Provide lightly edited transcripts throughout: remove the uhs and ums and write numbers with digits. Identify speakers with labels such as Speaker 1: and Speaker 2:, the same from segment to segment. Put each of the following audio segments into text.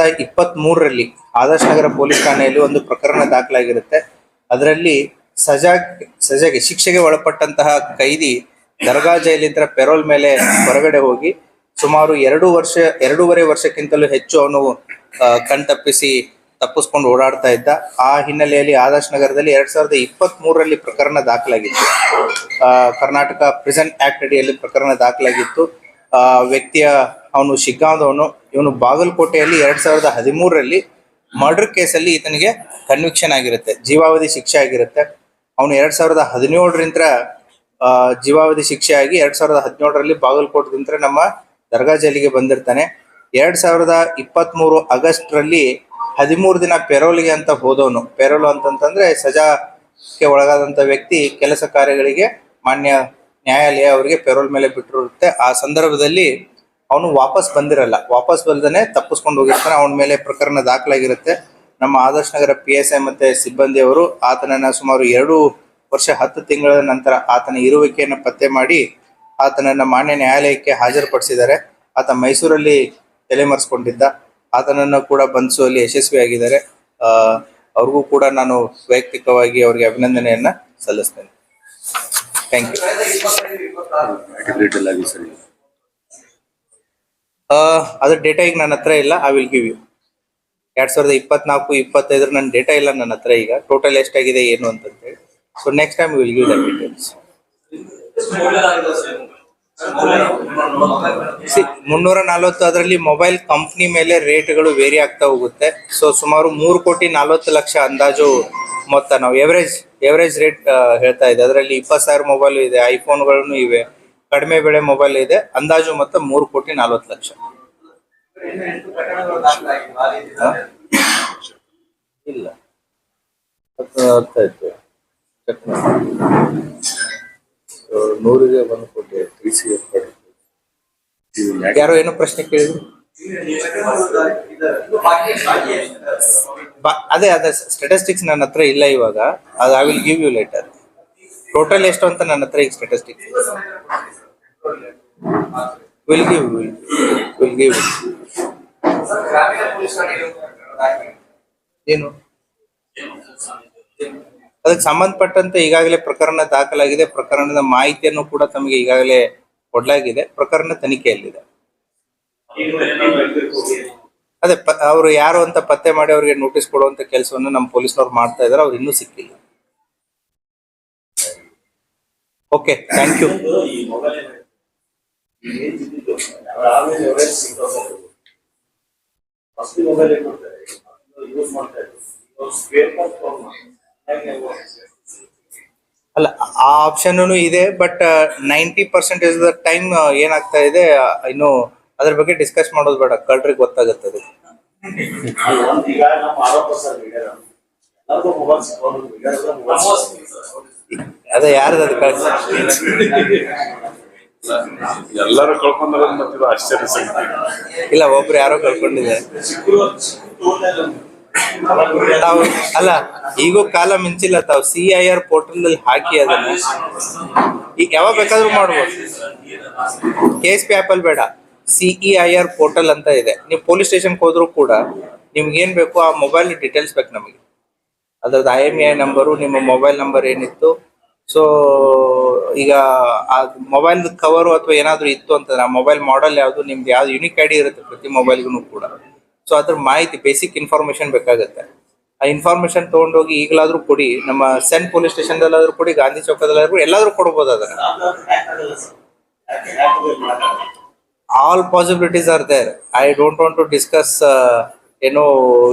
Speaker 1: 2023ರಲ್ಲಿ ಆದರ್ಶ ನಗರ police ಠಾಣೆಯಲ್ಲಿ ಒಂದು ಪ್ರಕರಣ ದಾಖಲಾಗಿರುತ್ತೆ. ಅದರಲ್ಲಿ ಸಜಾಗೆ ಶಿಕ್ಷೆಗೆ ಒಳಪಟ್ಟಂತಹ ಕೈದಿ ದರ್ಗಾ ಜೈಲಿಂದ ಪೆರೋಲ್ ಮೇಲೆ ಹೊರಗಡೆ ಹೋಗಿ ಸುಮಾರು 2 ವರ್ಷಕ್ಕಿಂತಲೂ ಹೆಚ್ಚು ಅವನು ತಪ್ಪಿಸ್ಕೊಂಡು ಓಡಾಡ್ತಾ ಇದ್ದ. ಆ ಹಿನ್ನೆಲೆಯಲ್ಲಿ ಆದರ್ಶ ನಗರದಲ್ಲಿ 2023ರಲ್ಲಿ ಪ್ರಕರಣ ದಾಖಲಾಗಿತ್ತು. ಕರ್ನಾಟಕ ಪ್ರಿಸನ್ ಆಕ್ಟ್ ಅಡಿಯಲ್ಲಿ ಪ್ರಕರಣ ದಾಖಲಾಗಿತ್ತು. ವ್ಯಕ್ತಿಯ ಅವನು ಶಿಗ್ಗಾಂವದವನು. ಇವನು ಬಾಗಲಕೋಟೆಯಲ್ಲಿ 2013ರಲ್ಲಿ ಮರ್ಡರ್ ಕೇಸಲ್ಲಿ ಈತನಿಗೆ ಕನ್ವಿಕ್ಷನ್ ಆಗಿರುತ್ತೆ, ಜೀವಾವಧಿ ಶಿಕ್ಷೆ ಆಗಿರುತ್ತೆ. ಅವನು 2017ರಿಂದ ಜೀವಾವಧಿ ಶಿಕ್ಷೆ ಆಗಿ 2017ರಲ್ಲಿ ಬಾಗಲಕೋಟದಿಂದ ನಮ್ಮ ದರ್ಗಾ ಜೈಲಿಗೆ ಬಂದಿರ್ತಾನೆ. 2023 ಆಗಸ್ಟ್ರಲ್ಲಿ 13 ದಿನ ಪೆರೋಲ್ಗೆ ಅಂತ ಹೋದವನು. ಪೆರೋಲ್ ಅಂತಂತಂದ್ರೆ ಸಜಾಕ್ಕೆ ಒಳಗಾದಂತ ವ್ಯಕ್ತಿ ಕೆಲಸ ಕಾರ್ಯಗಳಿಗೆ ಮಾನ್ಯ ನ್ಯಾಯಾಲಯ ಅವರಿಗೆ ಪೆರೋಲ್ ಮೇಲೆ ಬಿಟ್ಟಿರುತ್ತೆ. ಆ ಸಂದರ್ಭದಲ್ಲಿ ಅವನು ವಾಪಸ್ ಬಂದಿರಲ್ಲ, ವಾಪಸ್ ಬಲ್ದನೆ ತಪ್ಪಿಸ್ಕೊಂಡು ಹೋಗಿರ್ತಾನೆ. ಅವನ ಮೇಲೆ ಪ್ರಕರಣ ದಾಖಲಾಗಿರುತ್ತೆ. ನಮ್ಮ ಆದರ್ಶ ನಗರ PSI ಮತ್ತೆ ಸಿಬ್ಬಂದಿಯವರು ಆತನನ್ನ ಸುಮಾರು 2 ವರ್ಷ 10 ತಿಂಗಳ ನಂತರ ಆತನ ಇರುವಿಕೆಯನ್ನು ಪತ್ತೆ ಮಾಡಿ ಆತನನ್ನ ಮಾನ್ಯ ನ್ಯಾಯಾಲಯಕ್ಕೆ ಹಾಜರುಪಡಿಸಿದ್ದಾರೆ. ಆತ ಮೈಸೂರಲ್ಲಿ ತಲೆಮರೆಸ್ಕೊಂಡಿದ್ದ. ಆತನನ್ನು ಕೂಡ ಬಂಧಿಸುವಲ್ಲಿ ಯಶಸ್ವಿಯಾಗಿದ್ದಾರೆ. ಅವ್ರಿಗೂ ಕೂಡ ನಾನು ವೈಯಕ್ತಿಕವಾಗಿ ಅವರಿಗೆ ಅಭಿನಂದನೆಯನ್ನ ಸಲ್ಲಿಸ್ತೇನೆ. Thank you. ಅದ್ರ ಡೇಟಾ ಈಗ ನನ್ನ ಹತ್ರ ಇಲ್ಲ. I will give you. 2024-25 ನನ್ನ ಡೇಟಾ ಇಲ್ಲ ನನ್ನ ಹತ್ರ ಈಗ. ಟೋಟಲ್ ಎಷ್ಟಾಗಿದೆ ಏನು ಅಂತಂತೇಳಿ. So next time will give the details. 340 ಅದರಲ್ಲಿ ಮೊಬೈಲ್ ಕಂಪ್ನಿ ಮೇಲೆ ರೇಟ್ಗಳು ವೇರಿ ಆಗ್ತಾ ಹೋಗುತ್ತೆ. ಸೊ ಸುಮಾರು 3,40,00,000 ಅಂದಾಜು ಮೊತ್ತ ನಾವು ಎವರೇಜ್ ರೇಟ್ ಹೇಳ್ತಾ ಇದೆ. ಅದರಲ್ಲಿ 20,000 ಮೊಬೈಲ್ ಇದೆ, ಐಫೋನ್ಗಳನ್ನು ಇವೆ, ಕಡಿಮೆ ಬೆಳೆ ಮೊಬೈಲ್ ಇದೆ. ಅಂದಾಜು ಮೊತ್ತ 3,40,00,000. ಇಲ್ಲ ಅರ್ಥ ಆಯ್ತು. 100ಗೆ 1 ಕೋಟಿ. ಯಾರೋ ಏನೋ ಪ್ರಶ್ನೆ ಕೇಳಿದ್ರು. ಅದೇ ಸ್ಟಾಟಿಸ್ಟಿಕ್ಸ್ ನನ್ನ ಹತ್ರ ಇಲ್ಲ ಇವಾಗ. ಅದು I will give you later. Total ಎಷ್ಟು ಅಂತ ನನ್ನ ಹತ್ರ ಈಗ ಸ್ಟಾಟಿಸ್ಟಿಕ್ಸ್ ವಿಲ್ ಗಿವ್. ಏನು ಅದಕ್ಕೆ ಸಂಬಂಧಪಟ್ಟಂತೆ ಈಗಾಗಲೇ ಪ್ರಕರಣ ದಾಖಲಾಗಿದೆ. ಪ್ರಕರಣದ ಮಾಹಿತಿಯನ್ನು ಕೂಡ ತಮಗೆ ಈಗಾಗಲೇ ಕೊಡಲಾಗಿದೆ. ಪ್ರಕರಣ ತನಿಖೆಯಲ್ಲಿದೆ. ಅದೇ ಅವರು ಯಾರು ಅಂತ ಪತ್ತೆ ಮಾಡಿ ಅವರಿಗೆ ನೋಟಿಸ್ ಕೊಡುವಂತ ಕೆಲಸವನ್ನು ನಮ್ಮ ಪೊಲೀಸ್ನವ್ರು ಮಾಡ್ತಾ ಇದ್ದಾರೆ. ಅವ್ರು ಇನ್ನೂ ಸಿಕ್ಕಿಲ್ಲ. Okay, thank you. ಅಲ್ಲ, ಆ ಆಪ್ಷನ್ ಇದೆ. ಬಟ್ 90% ಟೈಮ್ ಏನಾಗ್ತಾ ಇದೆ ಇನ್ನು ಅದ್ರ ಬಗ್ಗೆ ಡಿಸ್ಕಸ್ ಮಾಡೋದು ಬೇಡ. ಕಳ್ರಿಗೆ ಗೊತ್ತಾಗುತ್ತದೆ. ಅದೇ ಯಾರ್ದು ಅದು
Speaker 2: ಎಲ್ಲರೂ ಕಳ್ಕೊಂಡ್ರೆ ಆಶ್ಚರ್ಯ ಸಂಗತಿ.
Speaker 1: ಇಲ್ಲ, ಒಬ್ರು ಯಾರೋ ಕಳ್ಕೊಂಡಿದೆ. ತಾವು ಅಲ್ಲ, ಈಗೂ ಕಾಲ ಮಿಂಚಿಲ್ಲ. ತಾವು CIR ಪೋರ್ಟಲ್ ಅಲ್ಲಿ ಹಾಕಿ ಅದನ್ನ ಈಗ ಯಾವಾಗ ಬೇಕಾದ್ರೂ ಮಾಡ್ಬೋದು. KSP ಆ್ಯಪ್ ಅಲ್ಲಿ ಬೇಡ, CEIR ಪೋರ್ಟಲ್ ಅಂತ ಇದೆ. ನೀವು ಪೊಲೀಸ್ ಸ್ಟೇಷನ್ಗೆ ಹೋದ್ರು ಕೂಡ ನಿಮ್ಗೆ ಏನ್ ಬೇಕು ಆ ಮೊಬೈಲ್ ಡೀಟೇಲ್ಸ್ ಬೇಕು ನಮಗೆ. ಅದ್ರದ್ದು IMEI ನಂಬರು, ನಿಮ್ಮ ಮೊಬೈಲ್ ನಂಬರ್ ಏನಿತ್ತು. ಸೊ ಈಗ ಆ ಮೊಬೈಲ್ ಕವರು ಅಥವಾ ಏನಾದ್ರು ಇತ್ತು ಅಂತಂದ್ರೆ ಆ ಮೊಬೈಲ್ ಮಾಡೆಲ್ ಯಾವ್ದು, ನಿಮ್ದು ಯಾವ್ದು ಯುನಿಕ್ ID ಇರುತ್ತೆ ಪ್ರತಿ ಮೊಬೈಲ್ಗೂ ಕೂಡ. ಸೊ ಅದ್ರ ಮಾಹಿತಿ, ಬೇಸಿಕ್ ಇನ್ಫಾರ್ಮೇಶನ್ ಬೇಕಾಗುತ್ತೆ. ಆ ಇನ್ಫಾರ್ಮೇಶನ್ ತಗೊಂಡೋಗಿ ಈಗಲಾದ್ರೂ ಕೊಡಿ. ನಮ್ಮ ಸೆಂಟ್ ಪೊಲೀಸ್ ಸ್ಟೇಷನ್ದಲ್ಲಾದ್ರೂ ಕೊಡಿ, ಗಾಂಧಿ ಚೌಕದಲ್ಲಾದ್ರೂ, ಎಲ್ಲಾದ್ರೂ ಕೊಡ್ಬೋದು ಅದನ್ನ. All possibilities are there. I don't want to discuss ಏನೋ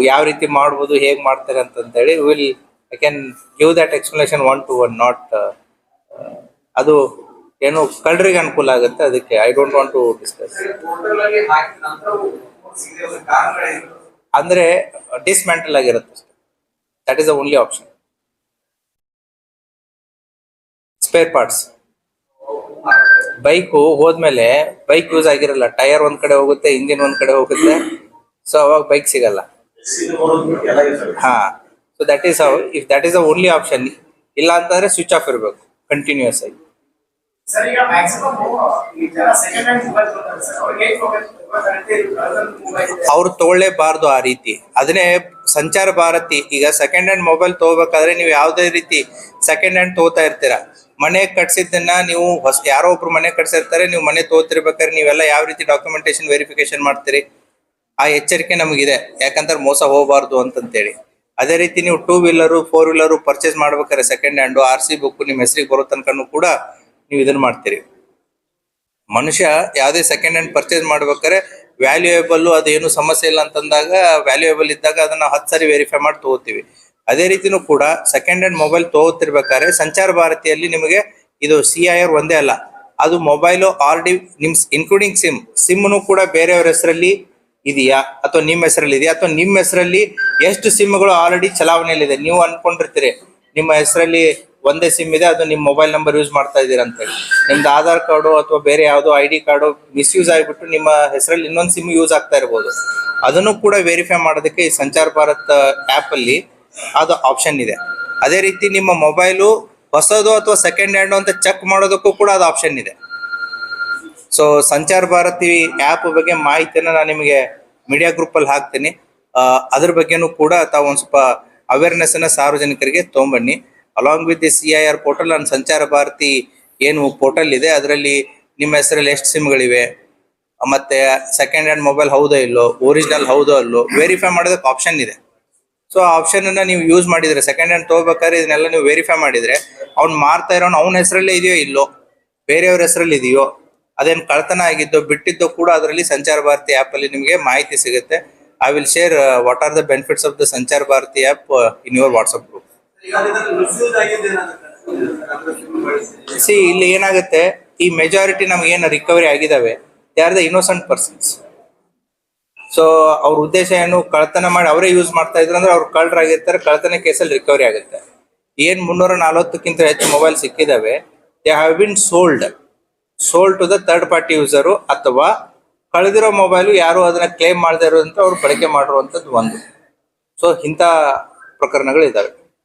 Speaker 1: ಯಾವ ರೀತಿ ಮಾಡ್ಬೋದು, ಹೇಗ್ ಮಾಡ್ತಾರೆ ಅಂತಂತೇಳಿ. I can give that explanation 1 to 1. Not ಅದು ಏನು ಕಳ್ಳರಿಗೆ ಅನುಕೂಲ ಆಗುತ್ತೆ. ಅದಕ್ಕೆ I don't want to discuss. ಅಂದ್ರೆ ಡಿಸ್ಮ್ಯಾಂಟಲ್ ಆಗಿರುತ್ತೆ. That is the only option. Spare parts, bike ಹೋದ್ಮೇಲೆ ಬೈಕ್ ಯೂಸ್ ಆಗಿರಲ್ಲ, ಟೈರ್ ಒಂದ್ ಕಡೆ ಹೋಗುತ್ತೆ, ಇಂಜಿನ್ ಒಂದ್ ಕಡೆ ಹೋಗುತ್ತೆ. ಸೊ ಅವಾಗ ಬೈಕ್ ಸಿಗಲ್ಲ. ಹಾ, so that is how. If that is the only option. ಇಲ್ಲ ಅಂತಂದ್ರೆ ಸ್ವಿಚ್ ಆಫ್ ಇರಬೇಕು ಕಂಟಿನ್ಯೂಸ್ ಆಗಿ.
Speaker 3: ಸರ್ ಈಗ ಮ್ಯಾಕ್ಸಿಮಮ್ ಈ ಜನ ಸೆಕೆಂಡ್ ಹ್ಯಾಂಡ್ ಮೊಬೈಲ್ ತಗೊಳ್ತಾರೆ ಸರ್, ಅವ್ರಿಗೆ ಏನ್ ಮೊಬೈಲ್ ಮೊಬೈಲ್
Speaker 1: ಅವ್ರು ತಗೊಳ್ಳೇಬಾರ್ದು ಆ ರೀತಿ. ಅದನ್ನೇ ಸಂಚಾರ ಭಾರತಿ. ಈಗ ಸೆಕೆಂಡ್ ಹ್ಯಾಂಡ್ ಮೊಬೈಲ್ ತಗೋಬೇಕಾದ್ರೆ ನೀವು ಯಾವುದೇ ರೀತಿ ಸೆಕೆಂಡ್ ಹ್ಯಾಂಡ್ ತಗೋತಾ ಇರ್ತೀರಾ, ಮನೆ ಕಟ್ಸಿದ್ದನ್ನ ನೀವು ಯಾರೋ ಒಬ್ರು ಮನೆ ಕಟ್ಸಿರ್ತಾರೆ, ನೀವು ಮನೆ ತಗೋತಿರ್ಬೇಕಾದ್ರೆ ನೀವೆಲ್ಲ ಯಾವ ರೀತಿ ಡಾಕ್ಯುಮೆಂಟೇಶನ್ ವೆರಿಫಿಕೇಶನ್ ಮಾಡ್ತೀರಿ, ಆ ಎಚ್ಚರಿಕೆ ನಮಗಿದೆ. ಯಾಕಂದ್ರೆ ಮೋಸ ಹೋಗಬಾರ್ದು ಅಂತಂತೇಳಿ. ಅದೇ ರೀತಿ ನೀವು 2 ವೀಲರು 4 ವೀಲರು ಪರ್ಚೇಸ್ ಮಾಡ್ಬೇಕಾದ್ರೆ ಸೆಕೆಂಡ್ ಹ್ಯಾಂಡ್ RC ಬುಕ್ ನಿಮ್ಮ ಹೆಸರಿಗೆ ಬರೋ ತನಕನೂ ಕೂಡ ನೀವು ಇದನ್ನ ಮಾಡ್ತೀರಿ. ಮನುಷ್ಯ ಯಾವುದೇ ಸೆಕೆಂಡ್ ಹ್ಯಾಂಡ್ ಪರ್ಚೇಸ್ ಮಾಡ್ಬೇಕಾದ್ರೆ ವ್ಯಾಲ್ಯೂಯೇಬಲ್ ಅದೇನು ಸಮಸ್ಯೆ ಇಲ್ಲ ಅಂತಂದಾಗ, ವ್ಯಾಲ್ಯೂಯೇಬಲ್ ಇದ್ದಾಗ ಅದನ್ನ 10 ಸರಿ ವೆರಿಫೈ ಮಾಡಿ ತಗೋತೀವಿ. ಅದೇ ರೀತಿನೂ ಕೂಡ ಸೆಕೆಂಡ್ ಹ್ಯಾಂಡ್ ಮೊಬೈಲ್ ತಗೋತಿರ್ಬೇಕಾದ್ರೆ ಸಂಚಾರ ಭಾರತಿಯಲ್ಲಿ ನಿಮಗೆ ಇದು CIR ಒಂದೇ ಅಲ್ಲ, ಅದು ಮೊಬೈಲು ಆಲ್ರೆಡಿ ನಿಮ್ ಇನ್ಕ್ಲೂಡಿಂಗ್ ಸಿಮ್ನು ಕೂಡ ಬೇರೆಯವ್ರ ಹೆಸರಲ್ಲಿ ಇದೆಯಾ ಅಥವಾ ನಿಮ್ಮ ಹೆಸರಲ್ಲಿ ಇದೆಯಾ, ಅಥವಾ ನಿಮ್ಮ ಹೆಸರಲ್ಲಿ ಎಷ್ಟು ಸಿಮ್ಗಳು ಆಲ್ರೆಡಿ ಚಲಾವಣೆಯಲ್ಲಿದೆ. ನೀವು ಅನ್ಕೊಂಡಿರ್ತೀರಿ ನಿಮ್ಮ ಹೆಸರಲ್ಲಿ ಒಂದೇ ಸಿಮ್ ಇದೆ, ಅದು ನಿಮ್ಮ ಮೊಬೈಲ್ ನಂಬರ್ ಯೂಸ್ ಮಾಡ್ತಾ ಇದ್ದೀರಾ ಅಂತೇಳಿ. ನಿಮ್ದು ಆಧಾರ್ ಕಾರ್ಡು ಅಥವಾ ಬೇರೆ ಯಾವುದೋ ID ಕಾರ್ಡು ಮಿಸ್ಯೂಸ್ ಆಗಿಬಿಟ್ಟು ನಿಮ್ಮ ಹೆಸರಲ್ಲಿ ಇನ್ನೊಂದು ಸಿಮ್ ಯೂಸ್ ಆಗ್ತಾ ಇರ್ಬೋದು. ಅದನ್ನು ಕೂಡ ವೆರಿಫೈ ಮಾಡೋದಕ್ಕೆ ಈ ಸಂಚಾರ ಭಾರತ್ ಆ್ಯಪ್ ಅಲ್ಲಿ ಅದು ಆಪ್ಷನ್ ಇದೆ. ಅದೇ ರೀತಿ ನಿಮ್ಮ ಮೊಬೈಲು ಹೊಸದು ಅಥವಾ ಸೆಕೆಂಡ್ ಹ್ಯಾಂಡ್ ಅಂತ ಚೆಕ್ ಮಾಡೋದಕ್ಕೂ ಕೂಡ ಅದು ಆಪ್ಷನ್ ಇದೆ. ಸೊ ಸಂಚಾರ ಭಾರತಿ ಆ್ಯಪ್ ಬಗ್ಗೆ ಮಾಹಿತಿಯನ್ನು ನಾನು ನಿಮಗೆ ಮೀಡಿಯಾ ಗ್ರೂಪಲ್ಲಿ ಹಾಕ್ತೀನಿ. ಅದ್ರ ಬಗ್ಗೆನೂ ಕೂಡ ತಾವು ಒಂದು ಸ್ವಲ್ಪ ಅವೇರ್ನೆಸ್ ಅನ್ನ ಸಾರ್ವಜನಿಕರಿಗೆ ತೊಗೊಂಬನ್ನಿ. Along with the CIR portal and Sanchar Bharati ಏನು ಪೋರ್ಟಲ್ ಇದೆ, ಅದರಲ್ಲಿ ನಿಮ್ಮ ಹೆಸರಲ್ಲಿ ಎಷ್ಟು ಸಿಮ್ಗಳಿವೆ, ಮತ್ತೆ ಸೆಕೆಂಡ್ ಹ್ಯಾಂಡ್ ಮೊಬೈಲ್ ಹೌದೋ ಇಲ್ಲೋ, ಒರಿಜಿನಲ್ ಹೌದೋ ಅಲ್ಲೋ ವೆರಿಫೈ ಮಾಡೋದಕ್ಕೆ ಆಪ್ಷನ್ ಇದೆ. ಸೊ ಆ ಆಪ್ಷನ್ ಅನ್ನ ನೀವು ಯೂಸ್ ಮಾಡಿದ್ರೆ, ಸೆಕೆಂಡ್ ಹ್ಯಾಂಡ್ ತಗೋಬೇಕಾದ್ರೆ ಇದನ್ನೆಲ್ಲ ನೀವು ವೆರಿಫೈ ಮಾಡಿದ್ರೆ, ಅವ್ನು ಮಾರ್ತಾ ಇರೋನು ಅವನ ಹೆಸರಲ್ಲೇ ಇದೆಯೋ ಇಲ್ಲೋ, ಬೇರೆಯವ್ರ ಹೆಸರಲ್ಲಿ ಇದೆಯೋ, ಅದೇನು ಕಳ್ತನ ಆಗಿದ್ದೋ ಬಿಟ್ಟಿದ್ದೋ ಕೂಡ ಅದರಲ್ಲಿ ಸಂಚಾರ ಭಾರತಿ ಆ್ಯಪ್ ಅಲ್ಲಿ ನಿಮಗೆ ಮಾಹಿತಿ ಸಿಗುತ್ತೆ. I will share what are the benefits of the Sanchar Bharati app in your WhatsApp group. ಇಲ್ಲಿ ಏನಾಗುತ್ತೆ, ಈ ಮೆಜಾರಿಟಿ ನಮ್ಗೆ ಏನು ರಿಕವರಿ ಆಗಿದಾವೆ, they are the innocent persons. So ಅವ್ರ ಉದ್ದೇಶ ಏನು, ಕಳ್ತನ ಮಾಡಿ ಅವರೇ ಯೂಸ್ ಮಾಡ್ತಾ ಇದ್ರು ಅಂದ್ರೆ ಅವ್ರು ಕಳ್ಳರಾಗಿರ್ತಾರೆ, ಕಳ್ತನ ಕೇಸಲ್ಲಿ ರಿಕವರಿ ಆಗುತ್ತೆ. ಏನ್ 340ಕ್ಕಿಂತ ಹೆಚ್ಚು ಮೊಬೈಲ್ ಸಿಕ್ಕಿದಾವೆ, they have been sold to the third party user, ಅಥವಾ ಕಳೆದಿರೋ ಮೊಬೈಲು ಯಾರು ಅದನ್ನ ಕ್ಲೇಮ್ ಮಾಡದೇ ಇರೋದಂತ ಅವ್ರು ಬಳಕೆ ಮಾಡಿರುವಂಥದ್ದು ಒಂದು. ಸೊ ಇಂಥ ಪ್ರಕರಣಗಳು ಇದಾವೆ.